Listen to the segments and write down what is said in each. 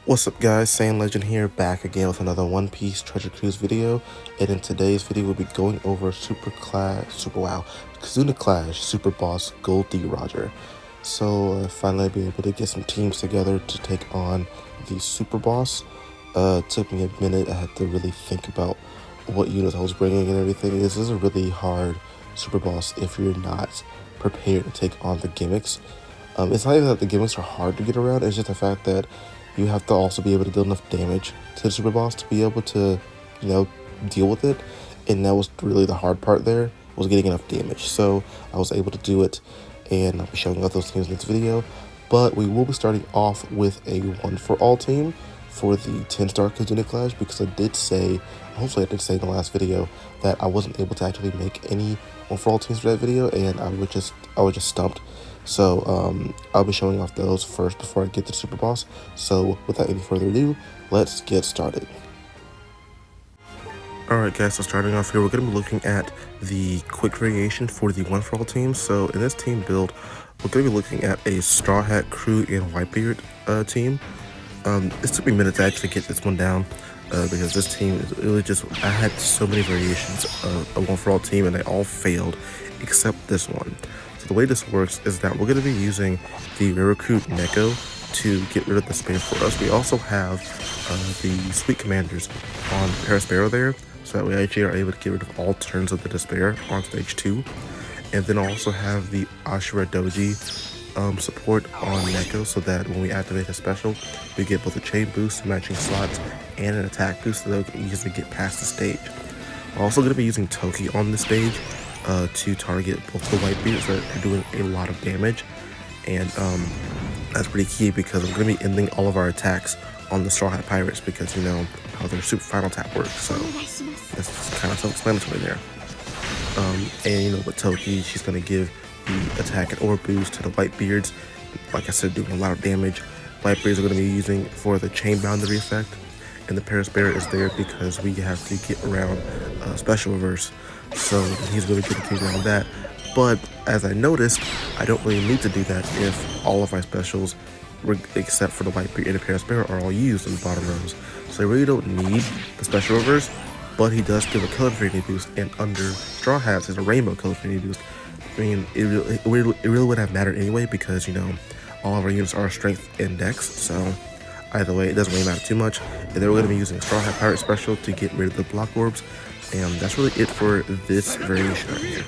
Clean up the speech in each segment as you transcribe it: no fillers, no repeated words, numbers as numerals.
What's up guys, Saiyan Legend here, back again with another One Piece Treasure Cruise video, and in today's video we'll be going over KIZUNA Clash Super Boss Gold D Roger. So finally I'll be able to get some teams together to take on the Super Boss. It took me a minute. I had to really think about what units I was bringing and everything. This is a really hard Super Boss if you're not prepared to take on the gimmicks. It's not even that the gimmicks are hard to get around, it's just the fact that you have to also be able to deal enough damage to the Super Boss to be able to, deal with it. And that was really the hard part there, was getting enough damage. So I was able to do it, and I'll be showing off those teams in this video. But we will be starting off with a 1-for-all team for the 10-star KIZUNA Clash, because I did say, hopefully I did say in the last video, that I wasn't able to actually make any 1-for-all teams for that video, and I was just stumped. So I'll be showing off those first before I get to the Super Boss. So without any further ado, let's get started. Alright guys, so starting off here, we're going to be looking at the quick variation for the 1-for-all team. So in this team build, we're going to be looking at a Straw Hat, Crew, and Whitebeard team. This took me a minute to actually get this one down, because this team is really just, I had so many variations of a 1-for-all team and they all failed except this one. So the way this works is that we're going to be using the Recruit Neko to get rid of the spam for us. We also have the Sweet Commanders on Paraspero there, so that we actually are able to get rid of all turns of the Despair on stage 2. And then also have the Ashura Doji support on Neko, so that when we activate his special, we get both a chain boost, matching slots, and an attack boost, so that we can easily get past the stage. We're also going to be using Toki on the stage to target both the Whitebeards that are doing a lot of damage, and that's pretty key because we're going to be ending all of our attacks on the Straw Hat Pirates, because you know how their super final tap works, so that's kind of self-explanatory there. And with Toki, she's going to give the attack and aura boost to the Whitebeards, like I said, doing a lot of damage. Whitebeards are going to be using for the chain boundary effect, and the Paraspero is there because we have to get around special reverse, so he's really good at getting around that. But as I noticed, I don't really need to do that if all of my specials, except for the Whitebeard and the Paraspero, are all used in the bottom rows. So I really don't need the special reverse, but he does give a color infinity boost, and under Straw Hats is a rainbow color infinity boost. I mean, it really wouldn't have mattered anyway, because all of our units are strength and dex, so either way it doesn't really matter too much. And then we're going to be using a Straw Hat Pirate special to get rid of the block orbs, and that's really it for this variation right here.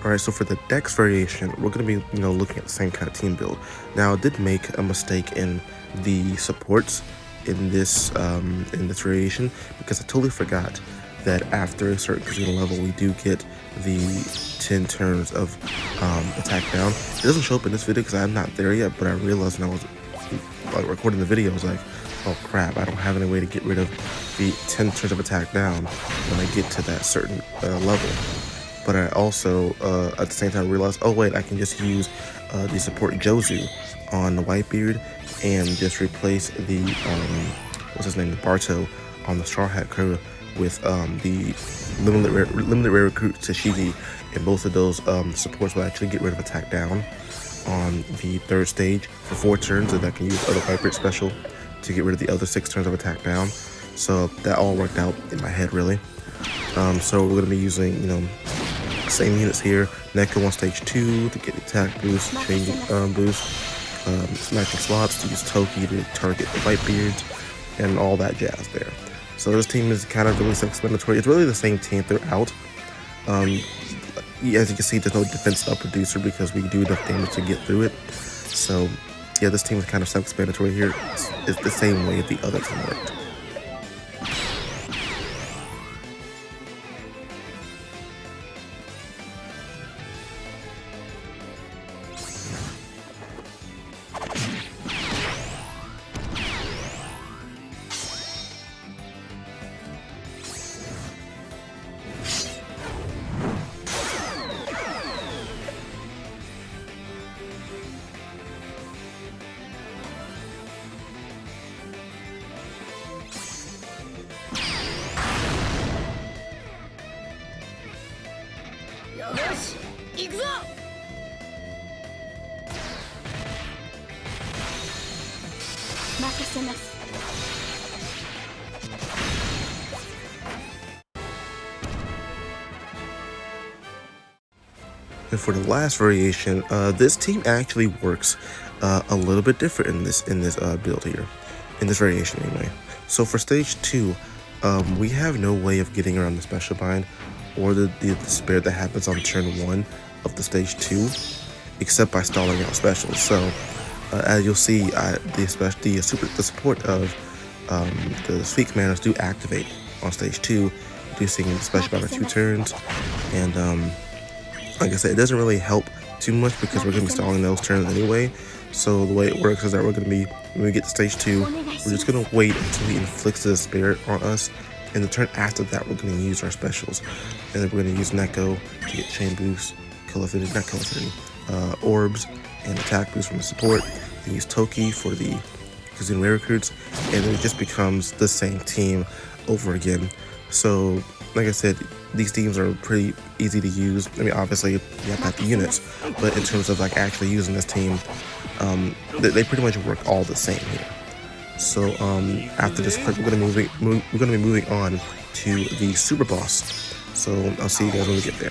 Alright, so for the Dex variation, we're going to be, looking at the same kind of team build. Now, I did make a mistake in the supports in this variation, because I totally forgot that after a certain KIZUNA level, we do get the 10 turns of attack down. It doesn't show up in this video because I'm not there yet, but I realized when I was recording the video, I was like, oh crap, I don't have any way to get rid of the 10 turns of attack down when I get to that certain level. But I also, at the same time, realized, oh wait, I can just use the support Jozu on the Whitebeard and just replace the, Barto on the Straw Hat crew with the limited rare recruit Tashigi, and both of those supports will actually get rid of attack down on the 3rd stage for 4 turns, and I can use other Whitebeard special to get rid of the other 6 turns of attack down. So that all worked out in my head, really. So we're going to be using, same units here. Neko on stage 2 to get the attack boost, chain boost, smacking slots to use Toki to target the Whitebeards, and all that jazz there. So this team is kind of really self-explanatory. It's really the same team throughout. As you can see, there's no defense up reducer because we do enough damage to get through it. So yeah, this team is kind of self-explanatory here. It's the same way the other team worked. And for the last variation, this team actually works a little bit different in this build here, in this variation anyway. So for stage 2, we have no way of getting around the special bind or the spare that happens on turn 1 of the stage 2, except by stalling out specials. So as you'll see, the support of the sweet commanders do activate on stage 2, reducing the special bind by 2 turns, and like I said, it doesn't really help too much because we're going to be stalling those turns anyway. So the way it works is that we're going to be, when we get to stage 2, we're just going to wait until he inflicts the spirit on us, and the turn after that we're going to use our specials. And then we're going to use Neko to get chain boost, orbs, and attack boost from the support. Then use Toki for the KIZUNA rare recruits, and then it just becomes the same team over again. So like I said, these teams are pretty easy to use. I mean, obviously you have to have the units, but in terms of like actually using this team, they pretty much work all the same here. So after this clip, we're gonna be moving on to the super boss. So I'll see you guys when we get there.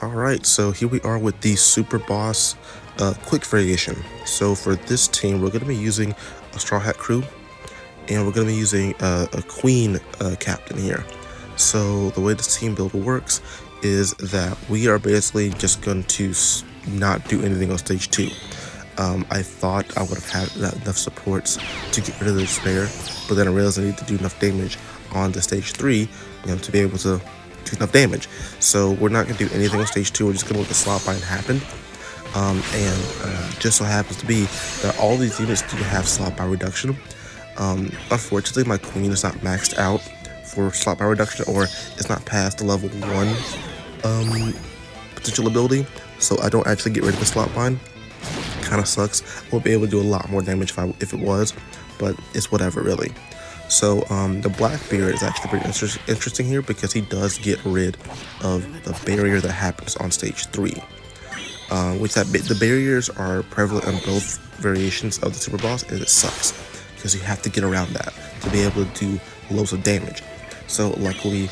Alright, so here we are with the super boss quick variation. So for this team, we're going to be using a Straw Hat crew, and we're going to be using a queen captain here. So the way this team build works is that we are basically just going to not do anything on stage 2. I thought I would have had enough supports to get rid of the spare, but then I realized I need to do enough damage on the stage 3 to be able to do enough damage. So we're not going to do anything on stage 2, we're just going to let the slot bind happen. Just so happens to be that all these units do have slot bar reduction. Unfortunately, my queen is not maxed out for slot bar reduction, or it's not past the level 1 potential ability, so I don't actually get rid of the slot bind. Kind of sucks. We'll be able to do a lot more damage if it was, but it's whatever really. So the Blackbeard is actually pretty interesting here because he does get rid of the barrier that happens on stage 3. The barriers are prevalent in both variations of the super boss, and it sucks because you have to get around that to be able to do loads of damage. So luckily,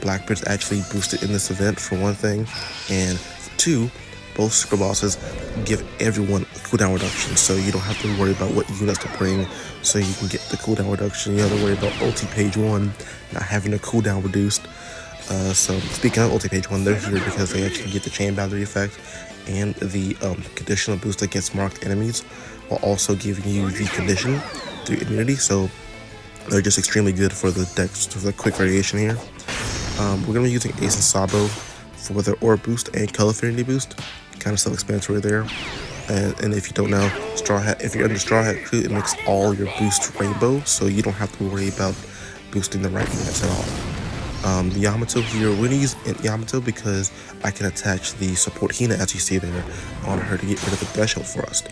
Blackbeard's actually boosted in this event for one thing, and for 2, both super bosses give everyone a cooldown reduction, so you don't have to worry about what units to bring so you can get the cooldown reduction. You don't have to worry about ulti page 1 not having a cooldown reduced. So speaking of ulti page 1, they're here because they actually get the chain boundary effect and the conditional boost against marked enemies, while also giving you the condition through immunity. So they're just extremely good for the decks, for the quick variation here. We're going to be using Ace and Sabo for their Aura boost and Color Affinity boost. Kind of self-explanatory there. And if you don't know, Straw Hat, if you're in the Straw Hat crew, it makes all your boosts rainbow, so you don't have to worry about boosting the right units at all. The Yamato here, we're gonna use Yamato because I can attach the support Hina, as you see there, on her to get rid of the threshold thrust.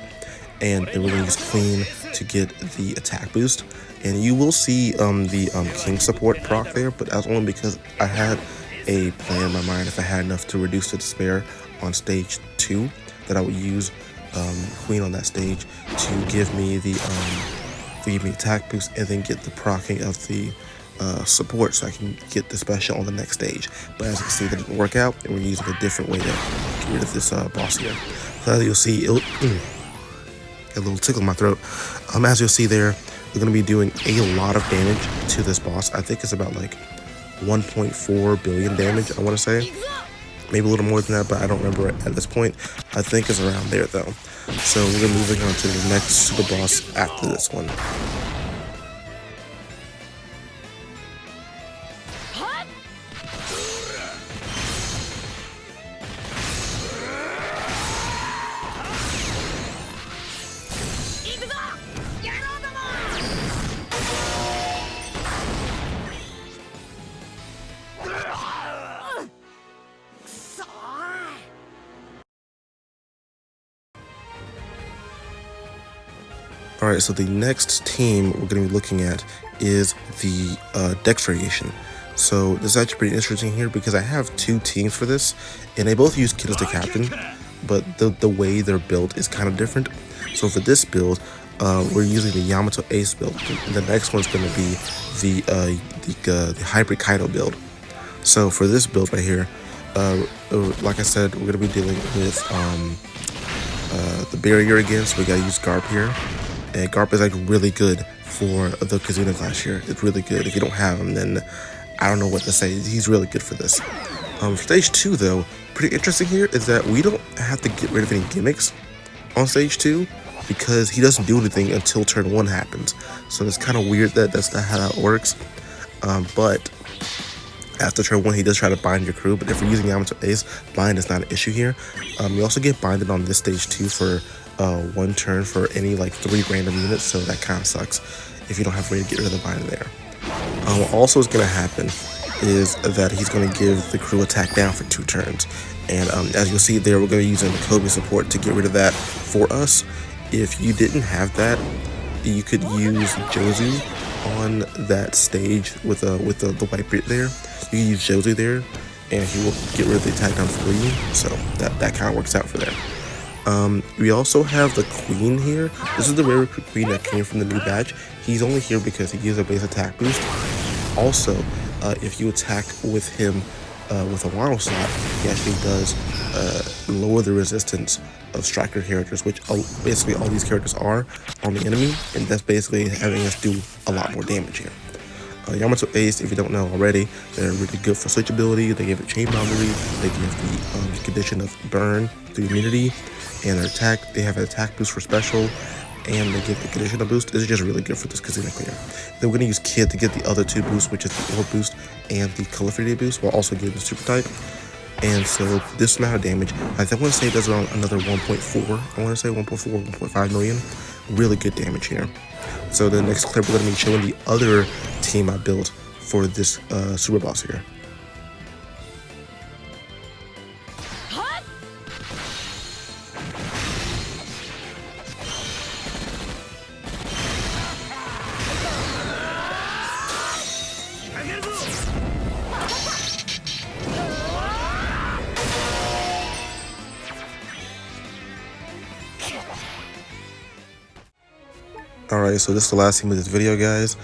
And then we're gonna use Queen to get the attack boost. And you will see the King support proc there, but that's only because I had a plan in my mind. If I had enough to reduce the despair on stage 2, that I would use Queen on that stage to give me the attack boost and then get the procking of the support so I can get the special on the next stage. But as you can see, that didn't work out, and we're using a different way to get rid of this boss here. So as you'll see, a little tickle in my throat. As you'll see there, we're going to be doing a lot of damage to this boss. I think it's about like 1.4 billion damage, I want to say. Maybe a little more than that, but I don't remember it at this point. I think it's around there though. So we're moving on to the next super boss after this one. Alright, so the next team we're going to be looking at is the DEX variation. So this is actually pretty interesting here because I have two teams for this, and they both use Kid as the captain, but the way they're built is kind of different. So for this build, we're using the Yamato Ace build. The next one's going to be the Hybrid Kaido build. So for this build right here, like I said, we're going to be dealing with the barrier again, so we got to use Garp here. And Garp is like really good for the KIZUNA Clash here. It's really good. If you don't have him, then I don't know what to say. He's really good for this. For stage 2 though, pretty interesting here is that we don't have to get rid of any gimmicks on stage 2 because he doesn't do anything until turn 1 happens. So it's kind of weird that that's not how that works. But after turn 1, he does try to bind your crew. But if we're using Yamato Ace, bind is not an issue here. You also get binded on this stage 2 for 1 turn for any like 3 random units, so that kind of sucks if you don't have a way to get rid of the bind there. What also is going to happen is that he's going to give the crew attack down for 2 turns, and as you'll see there, we're going to be using the Coby support to get rid of that for us. If you didn't have that, you could use Jozu on that stage with the Whitebeard there. You can use Jozu there, and he will get rid of the attack down for you, so that kind of works out for there. We also have the Queen here. This is the rare recruit Queen that came from the new batch. He's only here because he gives a base attack boost. Also, if you attack with him with a Wano slot, he actually does lower the resistance of striker characters, which basically all these characters are on the enemy, and that's basically having us do a lot more damage here. Yamato Ace, if you don't know already, they're really good for switchability. They give it chain boundary, they give the condition of burn through immunity, and their attack, they have an attack boost for special, and they give the conditional boost. It's just really good for this KIZUNA clear. Then we're going to use Kid to get the other 2 boosts, which is the Orb boost and the Calligraphy boost, while also getting the super type. And so this amount of damage, I want to say it does around another 1.4, I want to say 1.4, 1.5 million. Really good damage here. So the next clip, we're going to be showing the other team I built for this super boss here. Alright, so this is the last team of this video, guys.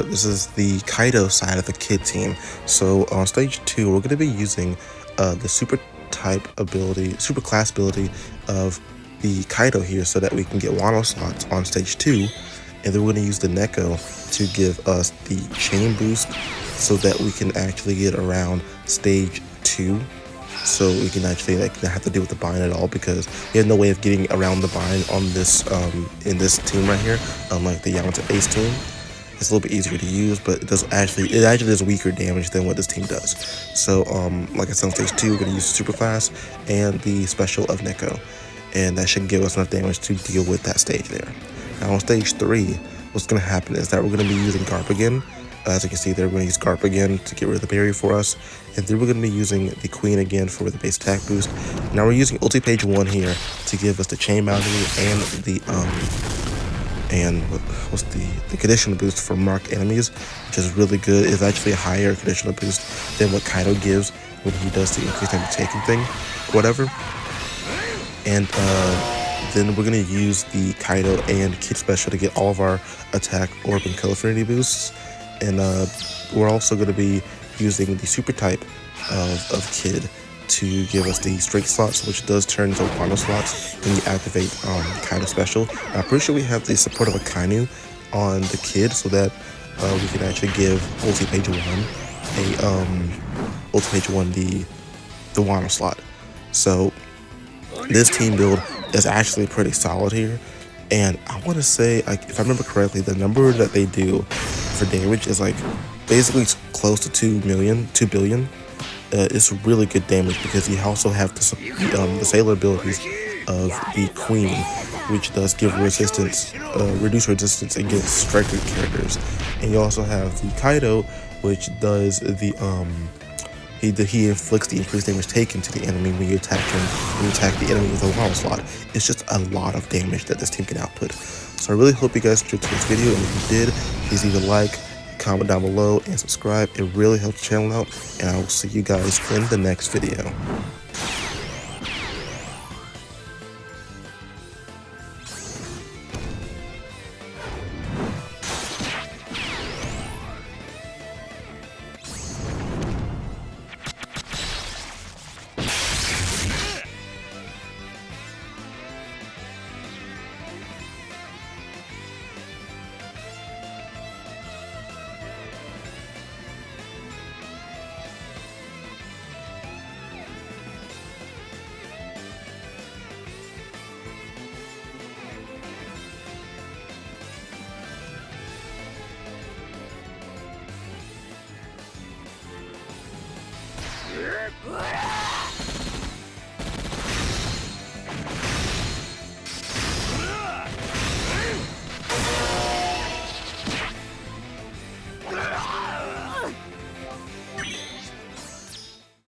This is the Kaido side of the Kid team. So on stage 2, we're going to be using the super type ability, super class ability of the Kaido here so that we can get Wano slots on stage 2. And then we're going to use the Neko to give us the chain boost so that we can actually get around stage 2. So we can actually like not have to deal with the bind at all, because we have no way of getting around the bind on this in this team right here, unlike the Yamato Ace team. It's a little bit easier to use, but it actually does weaker damage than what this team does. So like I said, on stage 2, we're going to use super class and the special of Neko. and that should give us enough damage to deal with that stage there. Now on stage 3, what's going to happen is that we're going to be using Garp again. As you can see there, we're going to use Garp again to get rid of the barrier for us, and then we're going to be using the Queen again for the base attack boost. Now we're using ulti page 1 here to give us the chain boundary and the the conditional boost for marked enemies, which is really good. It's actually a higher conditional boost than what Kaido gives when he does the increased damage taking thing, whatever. And then we're going to use the Kaido and Kid special to get all of our attack, orb, and kill affinity boosts. And we're also going to be using the super type of Kid to give us the strength slots, which does turn into Wano slots when you activate Kaido special. I'm pretty sure we have the support of Akainu on the Kid, so that we can actually give ulti page 1 the Wano slot. So this team build is actually pretty solid here, and I want to say, if I remember correctly, the number that they do for damage is like basically close to 2 billion. It's really good damage because you also have the sailor abilities of the Queen, which does give resistance, reduce resistance against striker characters, and you also have the Kaido, which does the he inflicts the increased damage taken to the enemy when you attack him, when you attack the enemy with a Wano slot. It's just a lot of damage that this team can output. So I really hope you guys enjoyed today's video, and if you did, please leave a like, comment down below, and subscribe. It really helps the channel out, and I will see you guys in the next video. What?